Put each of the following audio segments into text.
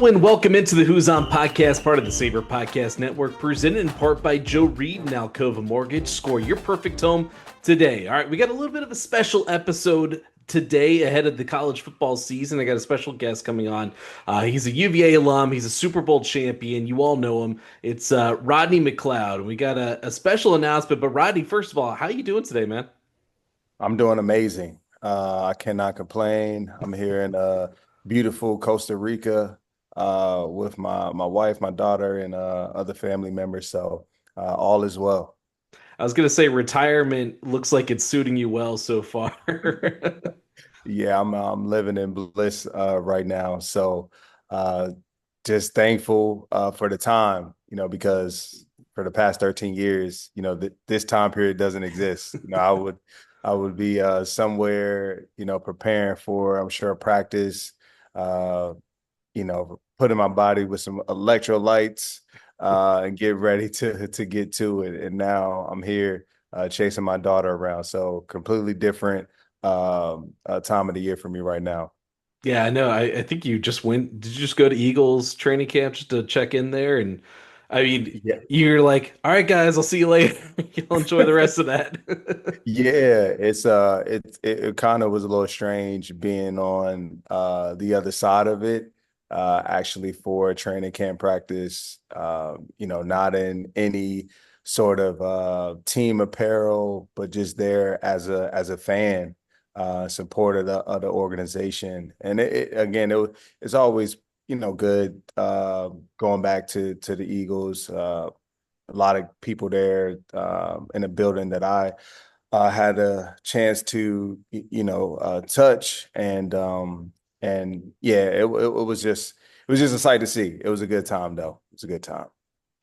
Hello and welcome into the Who's On podcast, part of the Sabre Podcast Network, presented in part by Joe Reed and Alcova Mortgage. Score your perfect home today. All right, we got a little bit of a special episode today ahead of the college football season. I got a special guest coming on. He's a UVA alum. He's a Super Bowl champion. You all know him. It's Rodney McLeod. We got a special announcement. But Rodney, first of all, how you doing today, man? I'm doing amazing. I cannot complain. I'm here in beautiful Costa Rica with my wife, my daughter, and other family members. So all is well. I was going to say retirement looks like it's suiting you well so far. Yeah, I'm living in bliss right now. So uh, just thankful for the time, because for the past 13 years, this time period doesn't exist. I would be somewhere, preparing for, I'm sure, practice, uh, putting my body with some electrolytes and get ready to get to it. And now I'm here chasing my daughter around. So completely different time of the year for me right now. Yeah, I know. I think you just went. Did you just go to Eagles training camp just to check in there? And I mean, Yeah. you're like, all right, guys, I'll see you later. You'll enjoy the rest of that. Yeah, it kind of was a little strange being on the other side of it, actually for training camp practice, not in any sort of team apparel, but just there as a fan, supporter of the organization. And it's always, good going back to the Eagles. A lot of people there in a building that I had a chance to touch, and yeah, it was just a sight to see. It was a good time though. It was a good time.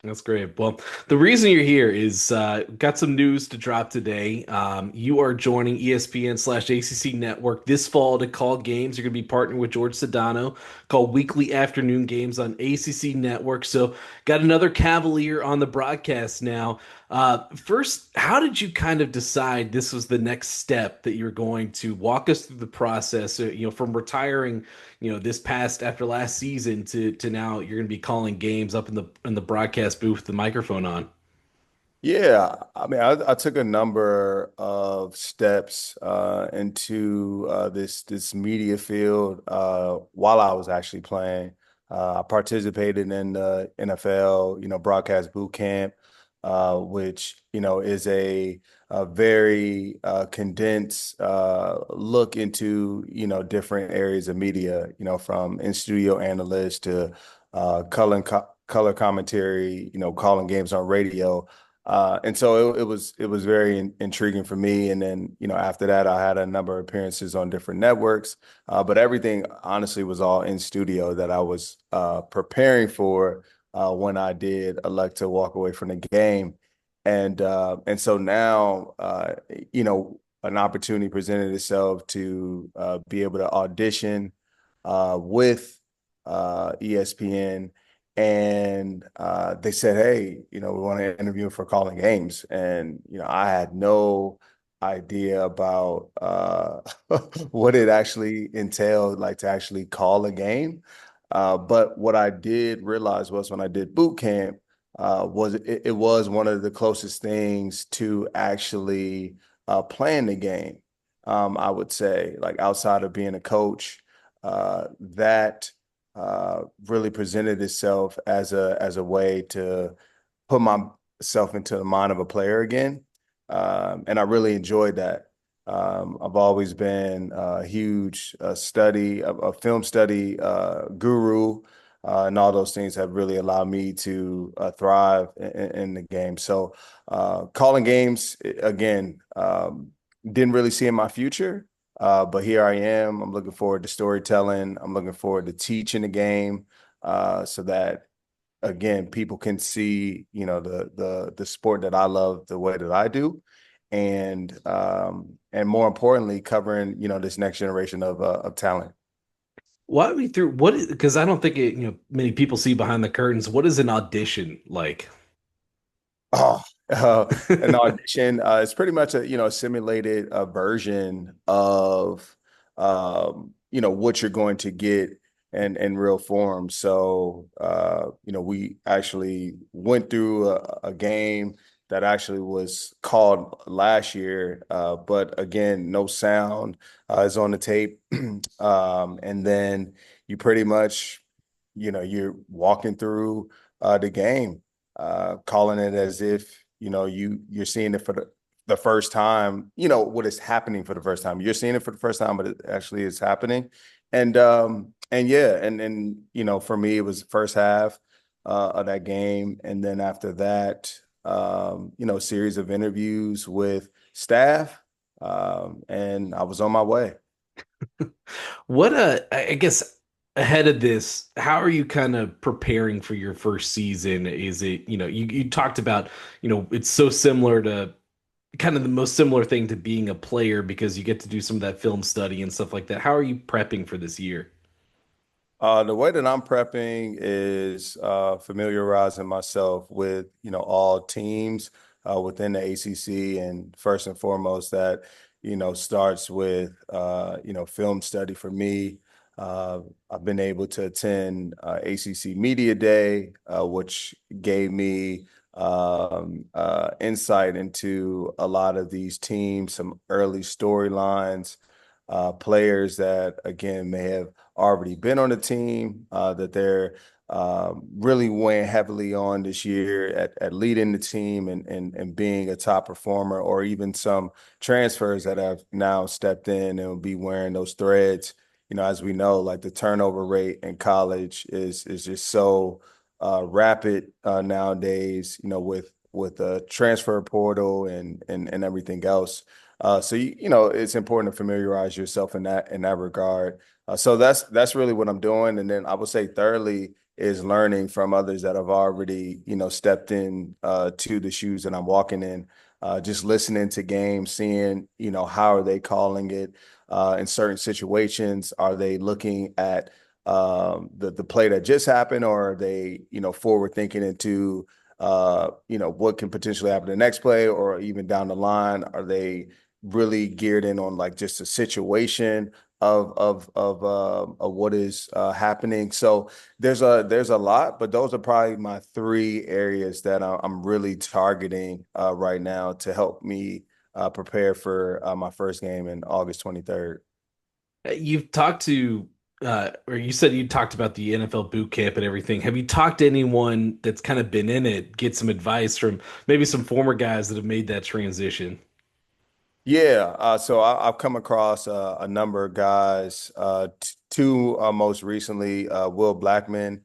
That's great. Well, the reason you're here is got some news to drop today. You are joining ESPN/ACC Network this fall to call games. You're going to be partnering with George Sedano, call weekly afternoon games on ACC Network. So, got another Cavalier on the broadcast now. First, how did you kind of decide this was the next step that you're going to walk us through the process? From retiring, this past after last season to now you're going to be calling games up in the broadcast booth, with the microphone on. Yeah, I mean, I took a number of steps into this media field while I was actually playing. I participated in the NFL, Broadcast Bootcamp, which is a very condensed look into different areas of media, from in studio analyst to color commentary, calling games on radio. And so it was very intriguing for me. And then, after that, I had a number of appearances on different networks. But everything honestly was all in studio that I was preparing for when I did elect to walk away from the game. And so now, an opportunity presented itself to be able to audition with ESPN. And they said, hey, we want to interview him for calling games. And, I had no idea about what it actually entailed, like to actually call a game. But what I did realize was when I did boot camp, it was one of the closest things to actually playing the game. I would say, like outside of being a coach, that really presented itself as a way to put myself into the mind of a player again, and I really enjoyed that. I've always been a huge a film study guru, and all those things have really allowed me to thrive in the game. So calling games again, didn't really see in my future. But here I am. I'm looking forward to storytelling. I'm looking forward to teaching the game, so that again people can see, the sport that I love the way that I do, and more importantly, covering this next generation of talent. Walk me through because I don't think many people see behind the curtains. What is an audition like? Oh, an audition. It's pretty much a simulated version of what you're going to get and in real form. So, we actually went through a game that actually was called last year, but again, no sound is on the tape. And then you pretty much, you're walking through the game, calling it as if, you're seeing it for the first time, what is happening for the first time. You're seeing it for the first time, but it actually is happening. And yeah, and for me, it was the first half of that game. And then after that, series of interviews with staff. And I was on my way. What I guess ahead of this, how are you kind of preparing for your first season? Is it, you talked about, it's so similar to kind of the most similar thing to being a player because you get to do some of that film study and stuff like that. How are you prepping for this year? The way that I'm prepping is familiarizing myself with, all teams within the ACC, and first and foremost, that, starts with, film study for me. I've been able to attend ACC Media Day, which gave me insight into a lot of these teams, some early storylines, players that, again, may have already been on the team, that they're really weighing heavily on this year at leading the team and being a top performer, or even some transfers that have now stepped in and will be wearing those threads. As we know, like the turnover rate in college is just so rapid nowadays, with the transfer portal and everything else. So it's important to familiarize yourself in that regard. So that's really what I'm doing. And then I would say thirdly is learning from others that have already, stepped in to the shoes that I'm walking in. Just listening to games, seeing, how are they calling it in certain situations? Are they looking at the play that just happened, or are they, forward thinking into what can potentially happen the next play, or even down the line? Are they really geared in on like just a situation of what is happening? So there's a lot, but those are probably my three areas that I'm really targeting right now to help me prepare for my first game in August 23rd. You've talked to, or you said you talked about the NFL boot camp and everything. Have you talked to anyone that's kind of been in it, get some advice from maybe some former guys that have made that transition? Yeah, so I've come across a number of guys. Two most recently, Will Blackman.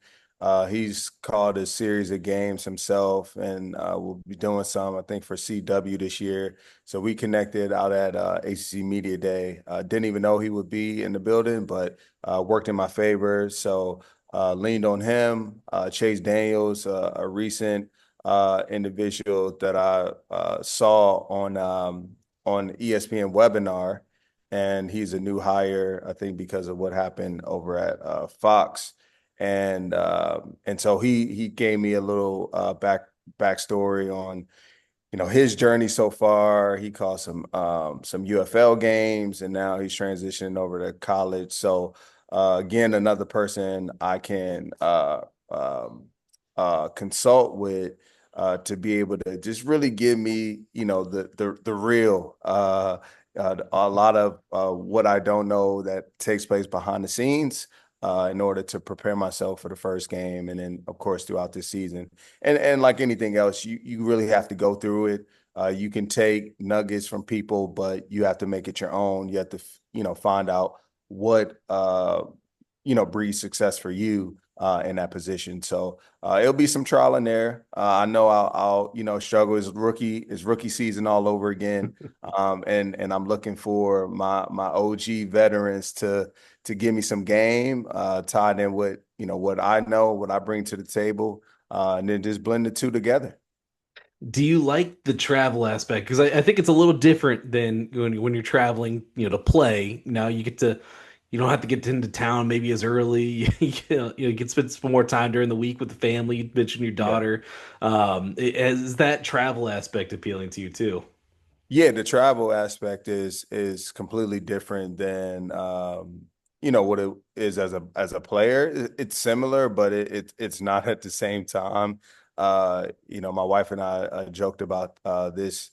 He's called a series of games himself, and we'll be doing some, I think, for CW this year. So we connected out at ACC Media Day. Didn't even know he would be in the building, but worked in my favor. So leaned on him. Chase Daniels, a recent individual that I saw on ESPN webinar, and he's a new hire, I think, because of what happened over at Fox, and so he gave me a little backstory on his journey so far. He caught some UFL games, and now he's transitioning over to college. So again, another person I can consult with to be able to just really give me, the real, a lot of what I don't know that takes place behind the scenes, in order to prepare myself for the first game, and then of course throughout this season. And like anything else, you really have to go through it. You can take nuggets from people, but you have to make it your own. You have to, find out what breeds success for you in that position. So it'll be some trial in there. I know I'll struggle as rookie season all over again. And I'm looking for my OG veterans to give me some game, tied in with what I know, what I bring to the table, and then just blend the two together. Do you like the travel aspect? Because I think it's a little different than when you're traveling, to play. Now you don't have to get into town maybe as early. You can spend some more time during the week with the family. You mentioned your Yeah. daughter. Is that travel aspect appealing to you too? Yeah, the travel aspect is completely different than what it is as a player. It's similar, but it's not at the same time. My wife and I joked about this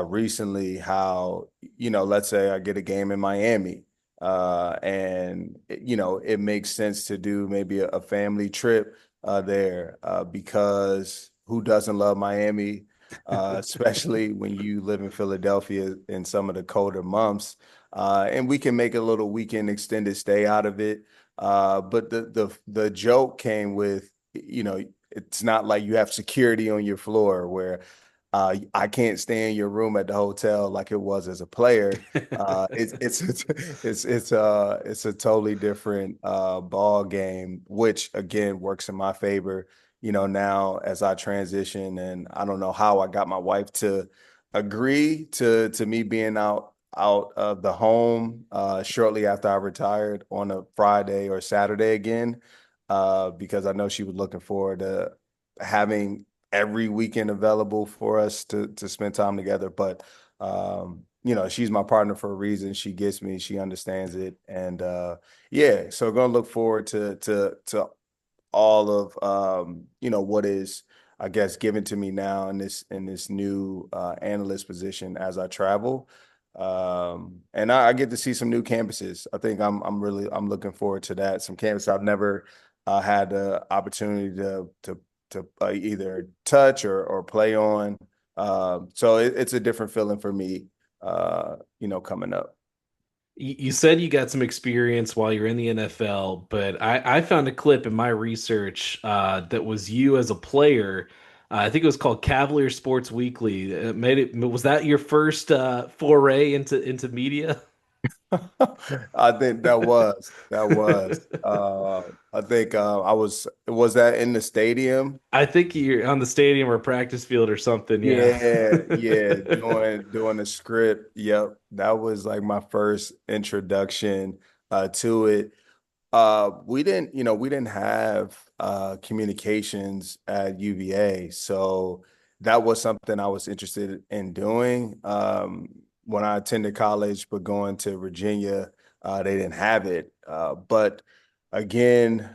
recently, how, let's say I get a game in Miami, and it makes sense to do maybe a family trip there, because who doesn't love Miami, especially when you live in Philadelphia in some of the colder months. And we can make a little weekend extended stay out of it. But the joke came with, it's not like you have security on your floor where I can't stay in your room at the hotel like it was as a player. It's a totally different ball game, which again works in my favor. Now as I transition, and I don't know how I got my wife to agree to me being out of the home shortly after I retired on a Friday or Saturday again, because I know she was looking forward to having every weekend available for us to spend time together. But she's my partner for a reason. She gets me, she understands it. And yeah, so gonna look forward to all of what is, I guess, given to me now in this new analyst position as I travel. And I get to see some new campuses. I think I'm looking forward to that. Some campuses I've never had the opportunity to either touch or play on. So it's a different feeling for me, coming up. You said you got some experience while you're in the NFL, but I found a clip in my research that was you as a player. I think it was called Cavalier Sports Weekly. Was that your first foray into media? I think that was. I think was that in the stadium? I think you're on the stadium or practice field or something. Yeah. Yeah, doing the script. Yep, that was like my first introduction to it. We didn't have communications at UVA, so that was something I was interested in doing. When I attended college, but going to Virginia, they didn't have it. But again,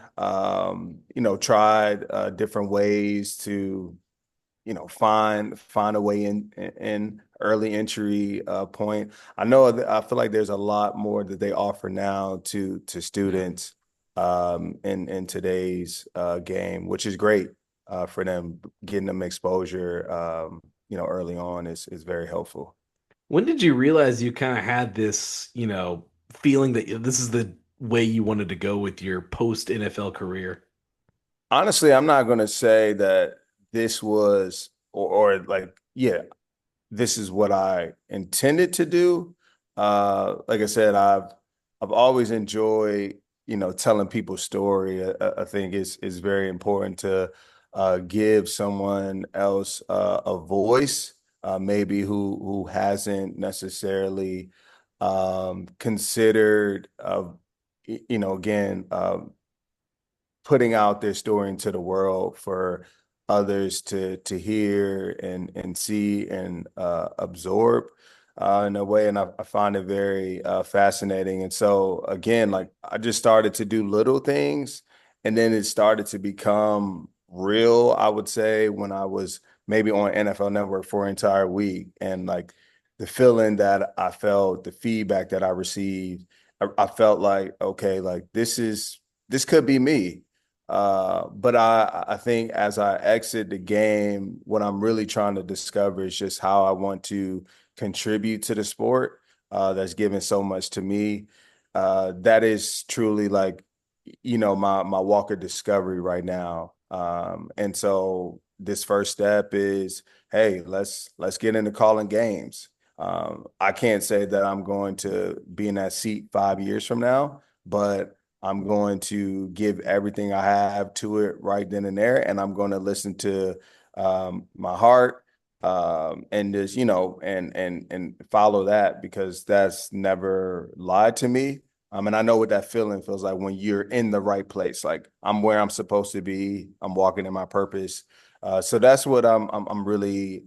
tried different ways to find a way in early entry point. I feel like there's a lot more that they offer now to students in today's game, which is great for them. Getting them exposure early on is very helpful. When did you realize you kind of had this, feeling that this is the way you wanted to go with your post NFL career? Honestly, I'm not going to say that this was or like, yeah, this is what I intended to do. Like I said, I've always enjoyed, telling people's story. I think it's very important to give someone else a voice, maybe who hasn't necessarily considered, again, putting out their story into the world for others to hear and see and absorb in a way. And I find it very fascinating. And so again, like I just started to do little things, and then it started to become real, I would say, when I was maybe on NFL Network for an entire week. And like the feeling that I felt, the feedback that I received, I felt like, okay, like this could be me. But I think as I exit the game, what I'm really trying to discover is just how I want to contribute to the sport that's given so much to me. That is truly like, my walk of discovery right now. And so this first step is, hey, let's get into calling games. I can't say that I'm going to be in that seat 5 years from now, but I'm going to give everything I have to it right then and there, and I'm going to listen to my heart, and just and follow that, because that's never lied to me. And I know what that feeling feels like when you're in the right place. Like I'm where I'm supposed to be. I'm walking in my purpose. So that's what I'm really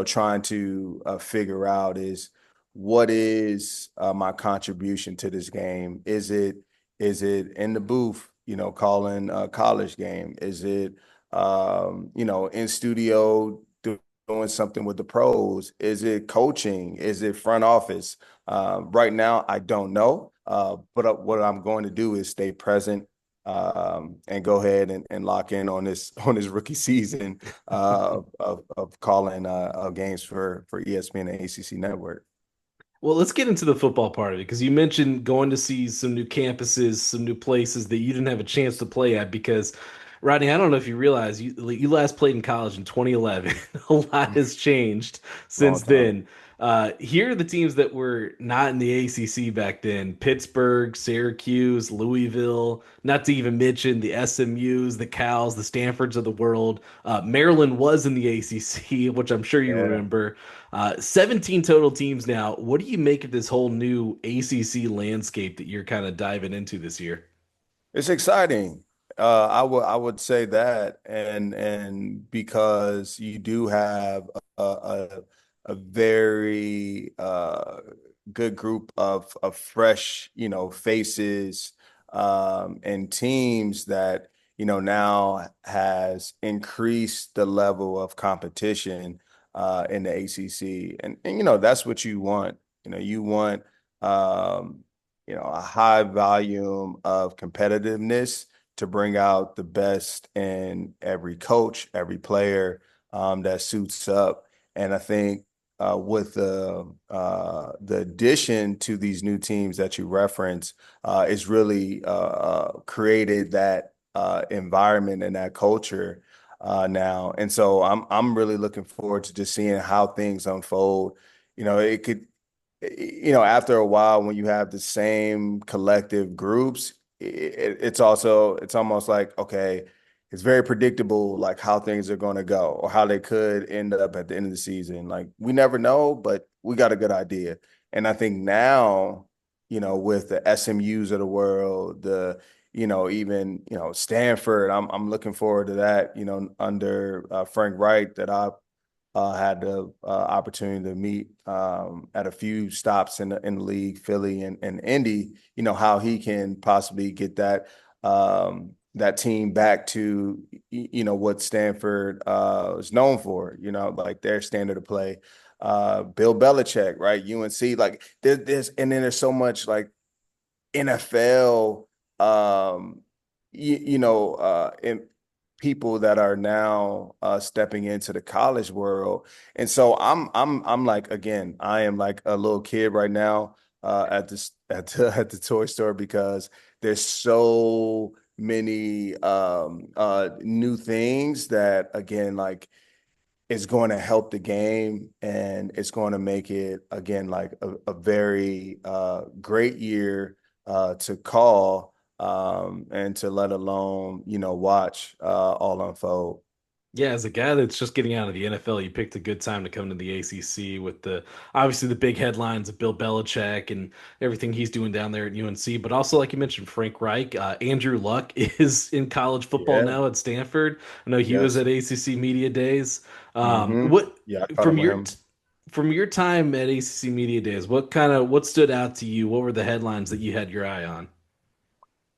trying to figure out is what is my contribution to this game? Is it in the booth, calling a college game? Is it in studio doing something with the pros? Is it coaching? Is it front office? Right now, I don't know. But what I'm going to do is stay present and go ahead and lock in on this rookie season of calling games for ESPN and ACC Network. Well, let's get into the football part of it because you mentioned going to see some new campuses, some new places that you didn't have a chance to play at. Because, Rodney, I don't know if you realize you last played in college in 2011. A lot has changed Long since time. then. Here are the teams that were not in the ACC back then: Pittsburgh, Syracuse, Louisville. Not to even mention the SMU's, the Cals, the Stanfords of the world. Maryland was in the ACC, which I'm sure you Yeah. remember. 17 total teams now. What do you make of this whole new ACC landscape that you're kind of diving into this year? It's exciting. I would say that, and because you do have a very good group of fresh, faces and teams that now has increased the level of competition in the ACC, and that's what you want. You want um, a high volume of competitiveness to bring out the best in every coach, every player that suits up. And I think with the addition to these new teams that you reference, it's really created that environment and that culture now. And so I'm really looking forward to just seeing how things unfold. It could after a while, when you have the same collective groups, it's almost like, okay, it's very predictable, like how things are going to go or how they could end up at the end of the season. Like we never know, but we got a good idea. And I think now, with the SMUs of the world, even Stanford, I'm looking forward to that. Under Frank Wright, that I had the opportunity to meet at a few stops in the league, Philly and Indy. How he can possibly get that team back to what Stanford is known for. Like their standard of play. Bill Belichick, right? UNC, like and then there's so much like NFL, in people that are now stepping into the college world. And so I'm like, again, I am like a little kid right now at the toy store because there's so many new things that, again, like it's going to help the game, and it's going to make it, again, like a very great year to call and to let alone watch all unfold. Yeah, as a guy that's just getting out of the NFL, you picked a good time to come to the ACC with the obviously the big headlines of Bill Belichick and everything he's doing down there at UNC, but also like you mentioned, Frank Reich, Andrew Luck is in college football Yeah. now at Stanford. I know he was Yes. at ACC Media Days. Hmm. What Yeah, I caught up from with your him. from your time at ACC Media Days, what stood out to you? What were the headlines that you had your eye on?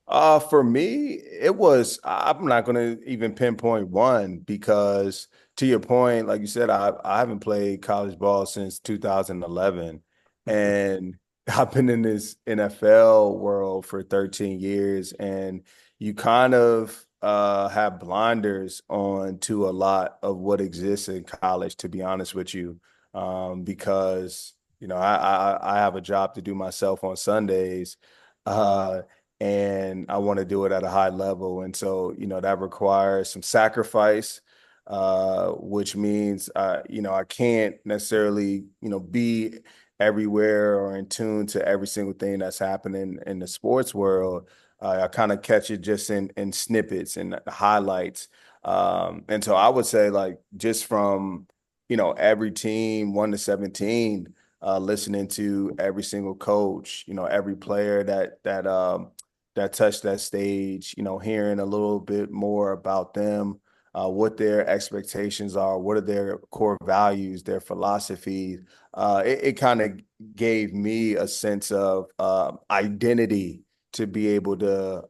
For me, I'm not going to even pinpoint one because, to your point, like you said, I haven't played college ball since 2011, and I've been in this NFL world for 13 years, and you kind of have blinders on to a lot of what exists in college, to be honest with you, because I have a job to do myself on Sundays. Uh, and I want to do it at a high level. And so, that requires some sacrifice, which means, I can't necessarily, be everywhere or in tune to every single thing that's happening in the sports world. I kind of catch it just in snippets and highlights. And so I would say, like, just from, every team, 1 to 17, listening to every single coach, every player that touched that stage, hearing a little bit more about them, what their expectations are, what are their core values, their philosophies. It kind of gave me a sense of identity to be able to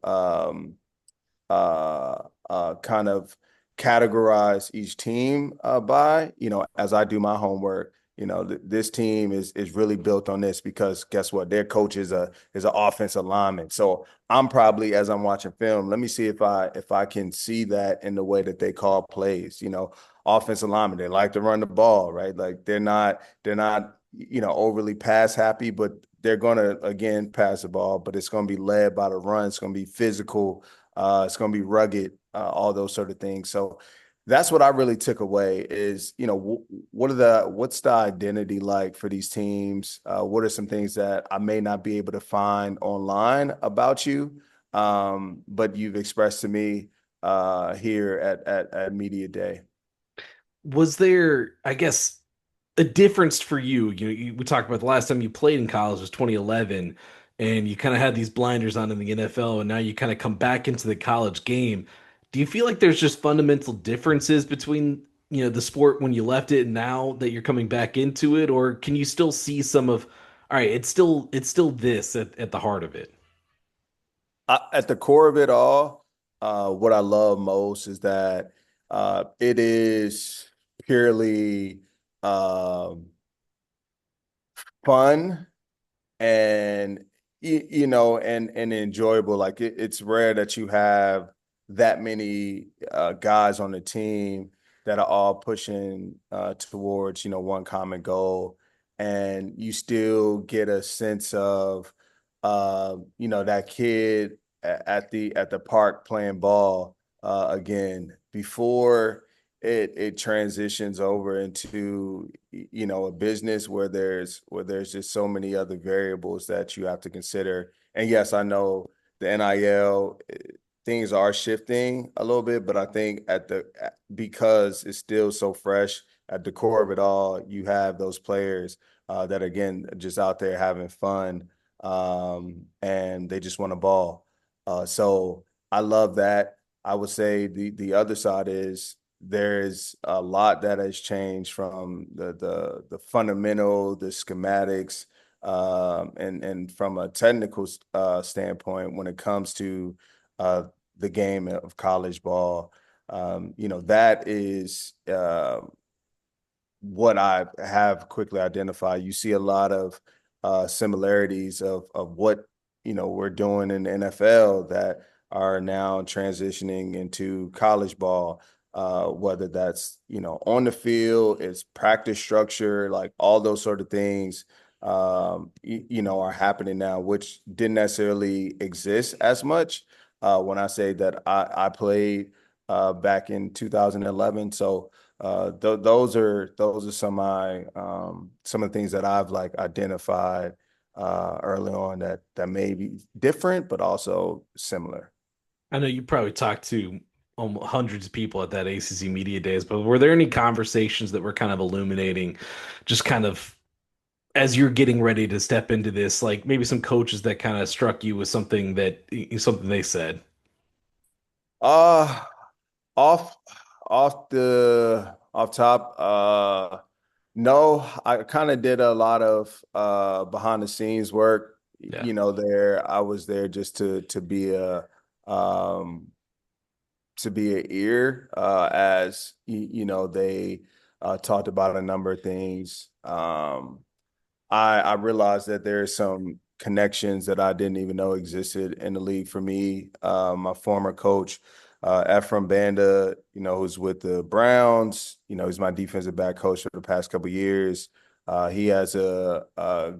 kind of categorize each team by, as I do my homework. This team is really built on this because guess what? Their coach is an offensive lineman. So I'm probably, as I'm watching film, let me see if I can see that in the way that they call plays. Offensive linemen, they like to run the ball, right? Like they're not overly pass happy, but they're gonna again pass the ball, but it's gonna be led by the run. It's gonna be physical. It's going to be rugged, all those sort of things. So that's what I really took away is, what's the identity like for these teams? What are some things that I may not be able to find online about you, but you've expressed to me here at Media Day? Was there, I guess, a difference for you? We talked about the last time you played in college was 2011, and you kind of had these blinders on in the NFL, and now you kind of come back into the college game. Do you feel like there's just fundamental differences between, the sport when you left it and now that you're coming back into it, or can you still see some of, all right, it's still this at the heart of it? At the core of it all, what I love most is that it is purely um, fun and and enjoyable. Like it's rare that you have that many guys on the team that are all pushing towards one common goal, and you still get a sense of that kid at the park playing ball again before it transitions over into a business where there's just so many other variables that you have to consider. And yes, I know the NIL things are shifting a little bit, but I think because it's still so fresh at the core of it all, you have those players that again just out there having fun, and they just want to ball. So I love that. I would say the other side is there's a lot that has changed from the fundamental, the schematics, and from a technical standpoint when it comes to uh, the game of college ball. That is what I have quickly identified. You see a lot of similarities of what we're doing in the NFL that are now transitioning into college ball. Whether that's on the field, it's practice structure, like all those sort of things, are happening now, which didn't necessarily exist as much when I say that I played back in 2011. So those are some of the things that I've like identified early on that may be different, but also similar. I know you probably talked to hundreds of people at that ACC Media Days, but were there any conversations that were kind of illuminating, just kind of as you're getting ready to step into this, like maybe some coaches that kind of struck you with something they said? Uh off off top, no, I kind of did a lot of behind the scenes work. Yeah. There I was there just to be um to be an ear as they talked about a number of things. I realized that there's some connections that I didn't even know existed in the league for me. My former coach, Ephraim Banda, who's with the Browns, he's my defensive back coach for the past couple of years. He has a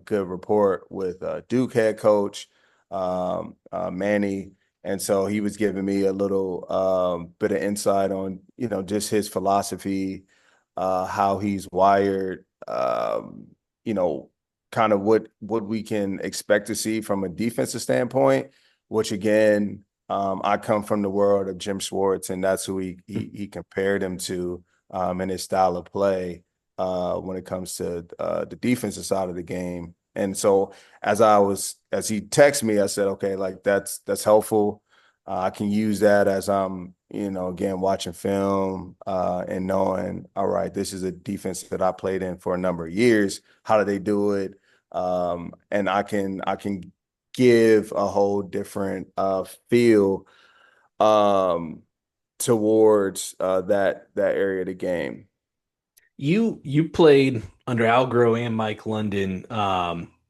good rapport with Duke head coach, Manny. And so he was giving me a little bit of insight on, just his philosophy, how he's wired, you know, kind of what we can expect to see from a defensive standpoint, which again, I come from the world of Jim Schwartz, and that's who he compared him to in his style of play when it comes to the defensive side of the game. And so as he texted me, I said, okay, like that's helpful. I can use that as I'm, again, watching film and knowing, all right, this is a defense that I played in for a number of years. How do they do it? And I can give a whole different feel um, towards that area of the game. You played under Al Groh and Mike London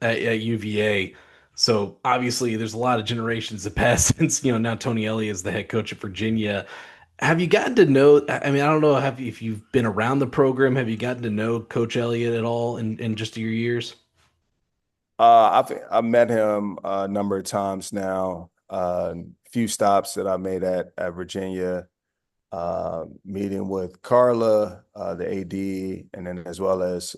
at UVA. So obviously there's a lot of generations that passed since, now Tony Elliott is the head coach at Virginia. Have you gotten to know, I mean, I don't know if you've been around the program, have you gotten to know Coach Elliott at all in just your years? I've met him a number of times now. Few stops that I made at Virginia, meeting with Carla, the AD, and then as well as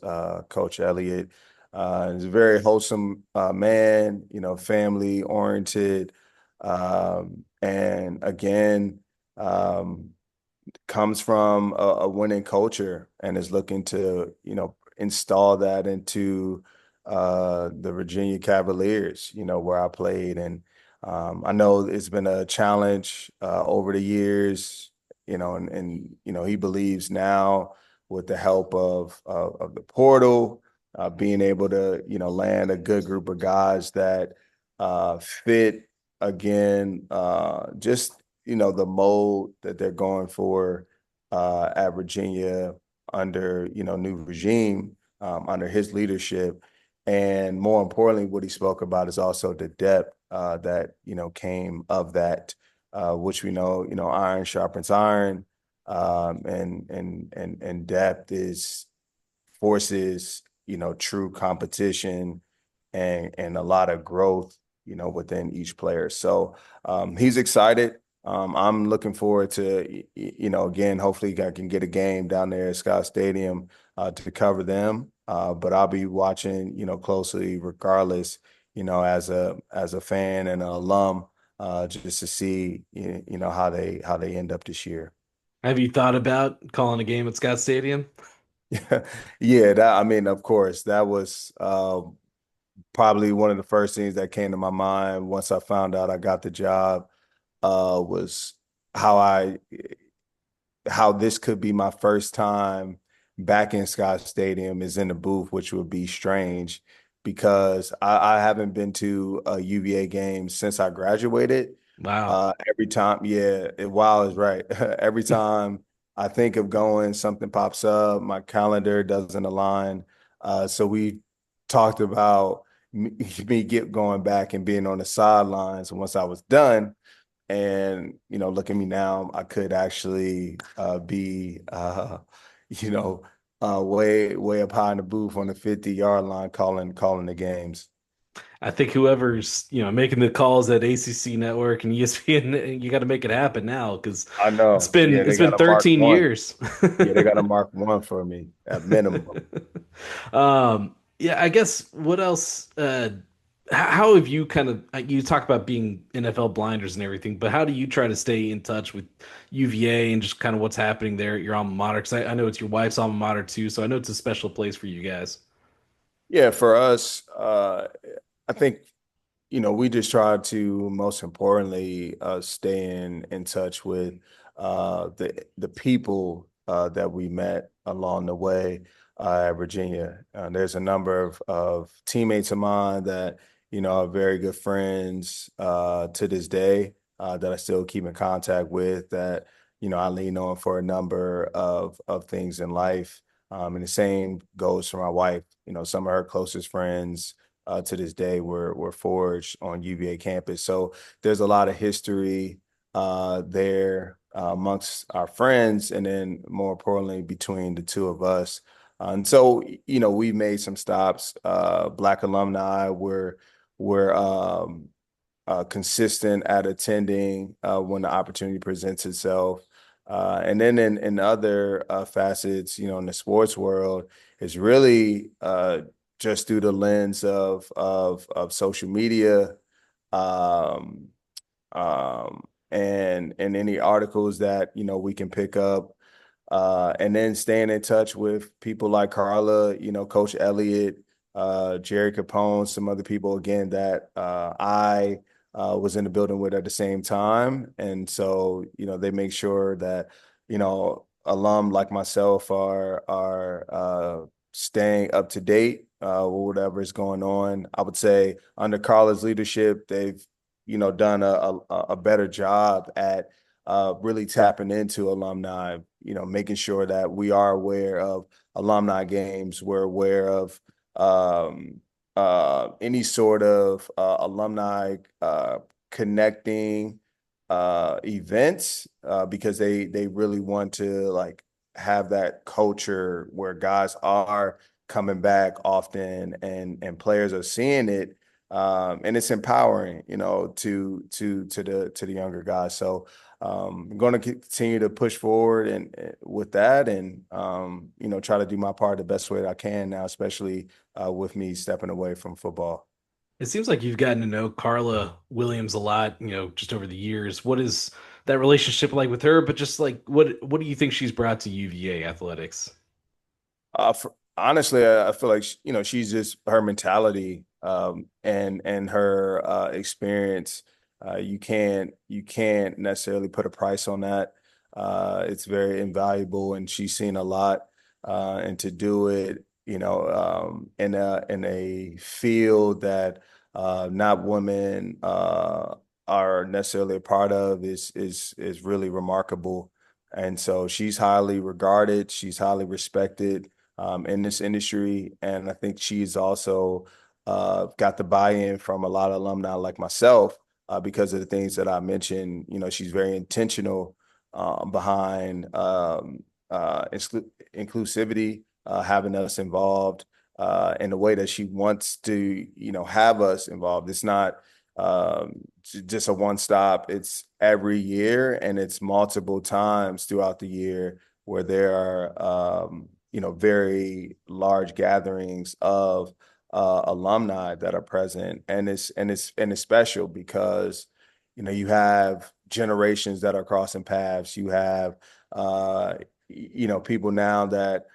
Coach Elliott. He's a very wholesome man, family oriented, and again, um, comes from a winning culture and is looking to, install that into the Virginia Cavaliers, where I played. And I know it's been a challenge over the years, and he believes now with the help of the portal, being able to, land a good group of guys that fit again, just the mold that they're going for at Virginia under new regime under his leadership, and more importantly, what he spoke about is also the depth that came of that, which we know iron sharpens iron, and depth is forces true competition and a lot of growth within each player. So he's excited. I'm looking forward to again, hopefully I can get a game down there at Scott Stadium to cover them. But I'll be watching closely regardless, as a fan and an alum, just to see how they end up this year. Have you thought about calling a game at Scott Stadium? Yeah, I mean, of course, that was probably one of the first things that came to my mind once I found out I got the job, was how I how this could be my first time back in Scott Stadium is in the booth, which would be strange because I haven't been to a UVA game since I graduated. Wow. Every time, yeah, wow is right. Every time I think of going, something pops up, my calendar doesn't align. So we talked about me get going back and being on the sidelines. And once I was done, and look at me now, I could actually be you know way up high in the booth on the 50-yard line calling the games. I think whoever's, making the calls at ACC Network and ESPN, you got to make it happen now because I it's know. been Yeah, it's they been got to mark 13 one. years. Yeah, they got to mark one for me at minimum. Yeah, I guess what else how have you kind of you talk about being NFL blinders and everything, but how do you try to stay in touch with UVA and just kind of what's happening there at your alma mater? Because I know it's your wife's alma mater too, so I know it's a special place for you guys. Yeah, for us, I think we just try to most importantly stay in touch with the people that we met along the way at Virginia. There's a number of teammates of mine that are very good friends to this day, that I still keep in contact with, that I lean on for a number of things in life. And the same goes for my wife. Some of her closest friends to this day were forged on UVA campus. So there's a lot of history there amongst our friends, and then more importantly between the two of us. And so we made some stops. Black alumni were consistent at attending when the opportunity presents itself. And then in other facets, in the sports world, it's really just through the lens of social media, um, and any articles that we can pick up, and then staying in touch with people like Carla, Coach Elliott, Jerry Capone, some other people again that I was in the building with at the same time. And so, they make sure that, alum like myself are staying up to date with whatever is going on. I would say under Carla's leadership, they've, done a better job at really tapping into alumni, making sure that we are aware of alumni games. We're aware of any sort of alumni connecting events because they really want to like have that culture where guys are coming back often and players are seeing it, and it's empowering, to the younger guys. So I'm going to continue to push forward and with that, and try to do my part the best way that I can now, especially with me stepping away from football. It seems like you've gotten to know Carla Williams a lot, just over the years. What is that relationship like with her? But just like, what do you think she's brought to UVA athletics? Honestly, I feel like she's just her mentality and her experience. You can't necessarily put a price on that. It's very invaluable, and she's seen a lot. And to do it, in a field that not women are necessarily a part of is really remarkable. And so she's highly regarded. She's highly respected in this industry. And I think she's also got the buy-in from a lot of alumni like myself because of the things that I mentioned. She's very intentional behind inclusivity, having us involved in the way that she wants to, have us involved. It's not just a one stop. It's every year, and it's multiple times throughout the year where there are very large gatherings of alumni that are present, and it's special because you have generations that are crossing paths. You have people now that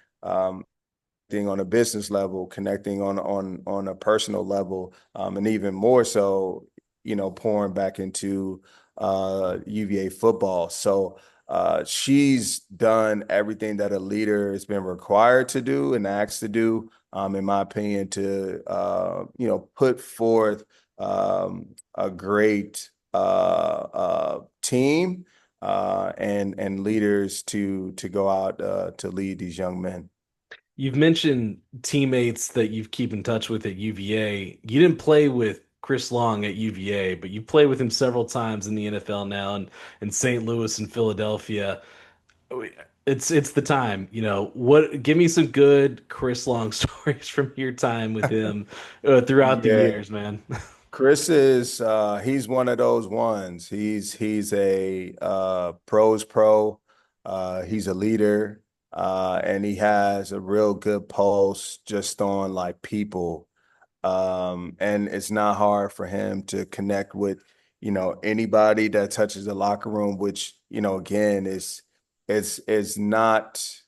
thing on a business level, connecting on a personal level, and even more so, pouring back into UVA football. So she's done everything that a leader has been required to do and asked to do, in my opinion, to put forth a great team and leaders to go out to lead these young men. You've mentioned teammates that you keep in touch with at UVA. You didn't play with Chris Long at UVA, but you play with him several times in the NFL now and in St. Louis and Philadelphia. It's the time, What give me some good Chris Long stories from your time with him throughout the Yeah. years, man. Chris is he's one of those ones. He's a pros pro. He's a leader, and he has a real good pulse just on like people. And it's not hard for him to connect with, anybody that touches the locker room, which, again, is not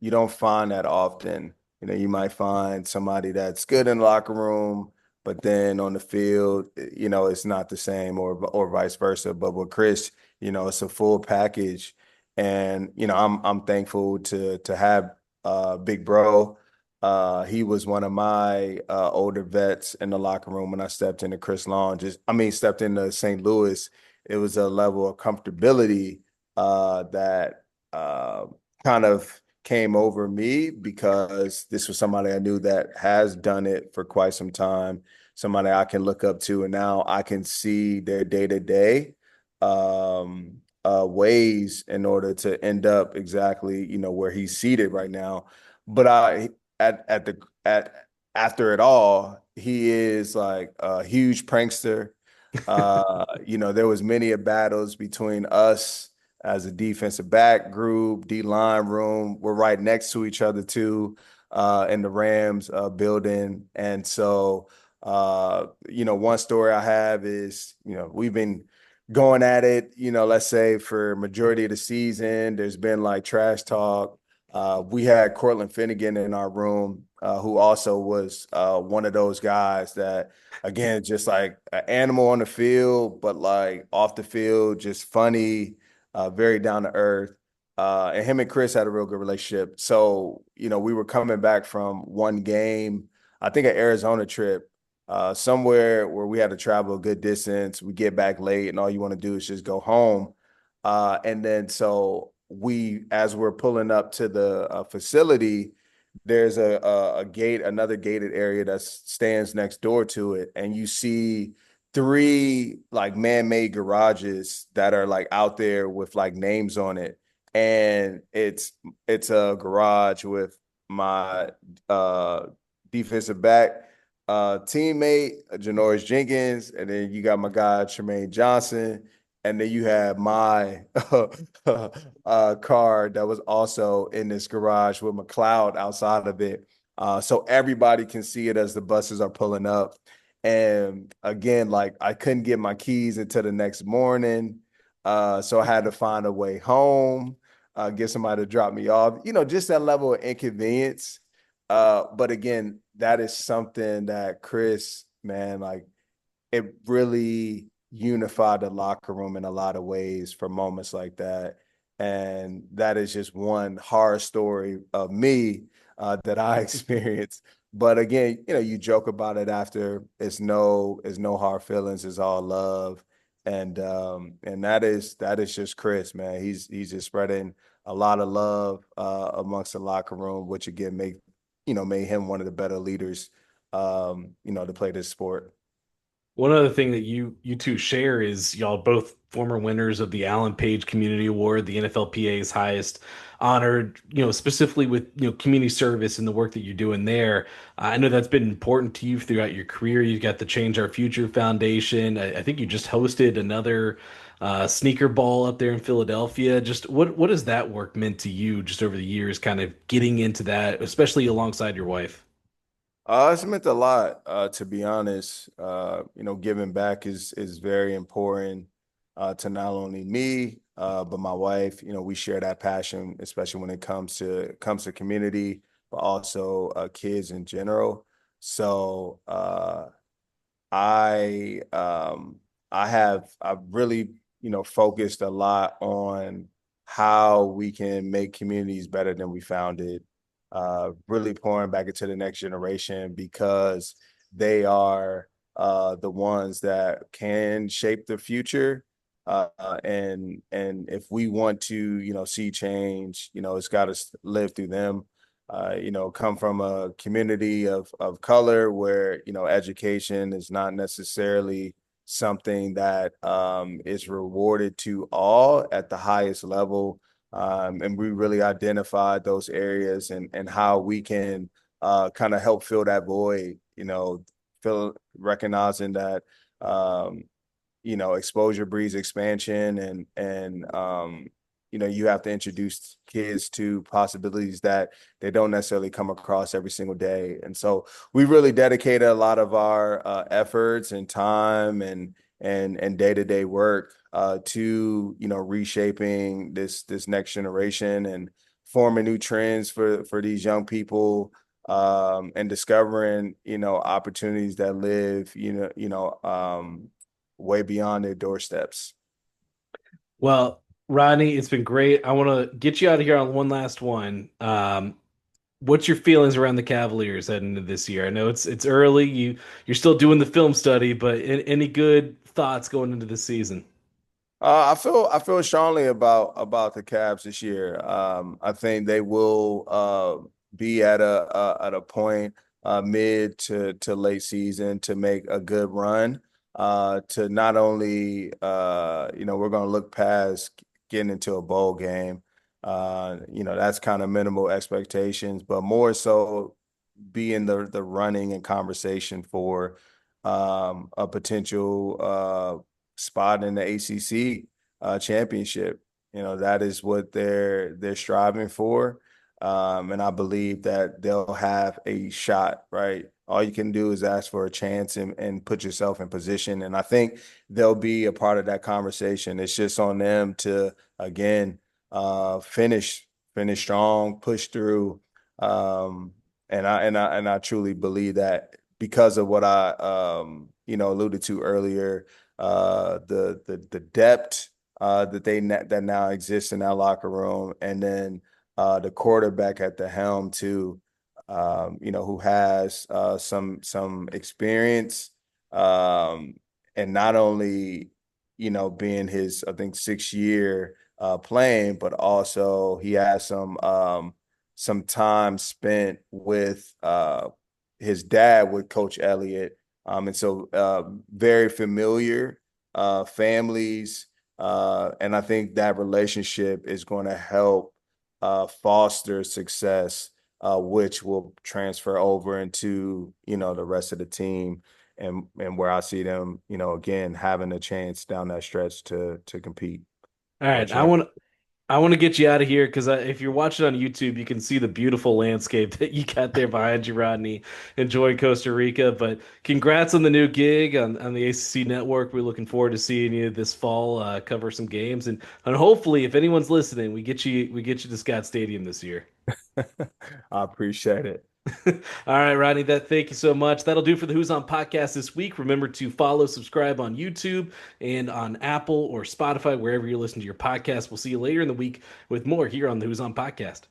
you don't find that often. You might find somebody that's good in the locker room, but then on the field, it's not the same, or vice versa. But with Chris, it's a full package. And, I'm thankful to have Big Bro. He was one of my older vets in the locker room when I stepped into Chris Long. Stepped into St. Louis. It was a level of comfortability that kind of came over me because this was somebody I knew that has done it for quite some time, somebody I can look up to, and now I can see their day-to-day ways in order to end up exactly, where he's seated right now. But at after it all, he is like a huge prankster. There was many a battles between us as a defensive back group, D line room. We're right next to each other too, in the Rams building. And so, one story I have is, we've been going at it, let's say for majority of the season. There's been like trash talk We had Cortland Finnegan in our room, who also was one of those guys that, again, just like an animal on the field, but like off the field, just funny, very down to earth. And him and Chris had a real good relationship. So, we were coming back from one game, I think an Arizona trip, somewhere where we had to travel a good distance. We get back late, and all you want to do is just go home. And then so as we're pulling up to the facility, there's a gate, another gated area that stands next door to it, and you see three like man-made garages that are like out there with like names on it, and it's a garage with my defensive back teammate Janoris Jenkins, and then you got my guy Tremaine Johnson, and then you have my car that was also in this garage with McLeod outside of it. So everybody can see it as the buses are pulling up. And again, like I couldn't get my keys until the next morning. So I had to find a way home, get somebody to drop me off, just that level of inconvenience. But again, that is something that Chris, man, like it really unified the locker room in a lot of ways for moments like that. And that is just one horror story of me that I experienced. But again, you joke about it after. It's no hard feelings. It's all love, and that is just Chris, man. He's just spreading a lot of love amongst the locker room, which again made him one of the better leaders, to play this sport. One other thing that you two share is y'all both former winners of the Allen Page Community Award, the NFLPA's highest honor, specifically with community service and the work that you're doing there. I know that's been important to you throughout your career. You've got the Change Our Future Foundation. I think you just hosted another sneaker ball up there in Philadelphia. Just what has that work meant to you just over the years, kind of getting into that, especially alongside your wife? It's meant a lot, to be honest. Giving back is very important to not only me, but my wife. We share that passion, especially when it comes to community, but also kids in general. So I I've really focused a lot on how we can make communities better than we found it. Really pouring back into the next generation because they are the ones that can shape the future. And if we want to see change, it's got to live through them. Come from a community of color where education is not necessarily something that is rewarded to all at the highest level. And we really identified those areas and how we can kind of help fill that void, recognizing that exposure breeds expansion, and you have to introduce kids to possibilities that they don't necessarily come across every single day. And so we really dedicated a lot of our efforts and time and day-to-day work to reshaping this next generation and forming new trends for these young people, and discovering opportunities that live way beyond their doorsteps. Well, Rodney, it's been great. I want to get you out of here on one last one. What's your feelings around the Cavaliers heading into this year? I know it's early. You're still doing the film study, but any good thoughts going into the season? I feel strongly about the Cavs this year. I think they will be at a point mid to late season to make a good run. To not only we're going to look past getting into a bowl game. That's kind of minimal expectations, but more so be in the running and conversation for a potential spot in the ACC championship. That is what they're striving for, and I believe that they'll have a shot. Right, all you can do is ask for a chance and put yourself in position, and I think they'll be a part of that conversation. It's just on them to again finish finish strong, push through. And I truly believe that because of what I alluded to earlier, the depth that now exists in that locker room, and then the quarterback at the helm too, who has some experience, and not only being his, I think, 6th year playing, but also he has some time spent with his dad, with Coach Elliott, and so very familiar families, and I think that relationship is going to help foster success, which will transfer over into the rest of the team, and where I see them, again, having a chance down that stretch to compete. All How right, about you? I want to get you out of here because if you're watching on YouTube, you can see the beautiful landscape that you got there behind you, Rodney. Enjoy Costa Rica, but congrats on the new gig on the ACC Network. We're looking forward to seeing you this fall, cover some games, and hopefully, if anyone's listening, we get you to Scott Stadium this year. I appreciate it. All right, Rodney, thank you so much. That'll do for the Who's On podcast this week. Remember to follow, subscribe on YouTube and on Apple or Spotify, wherever you're listening to your podcast. We'll see you later in the week with more here on the Who's On podcast.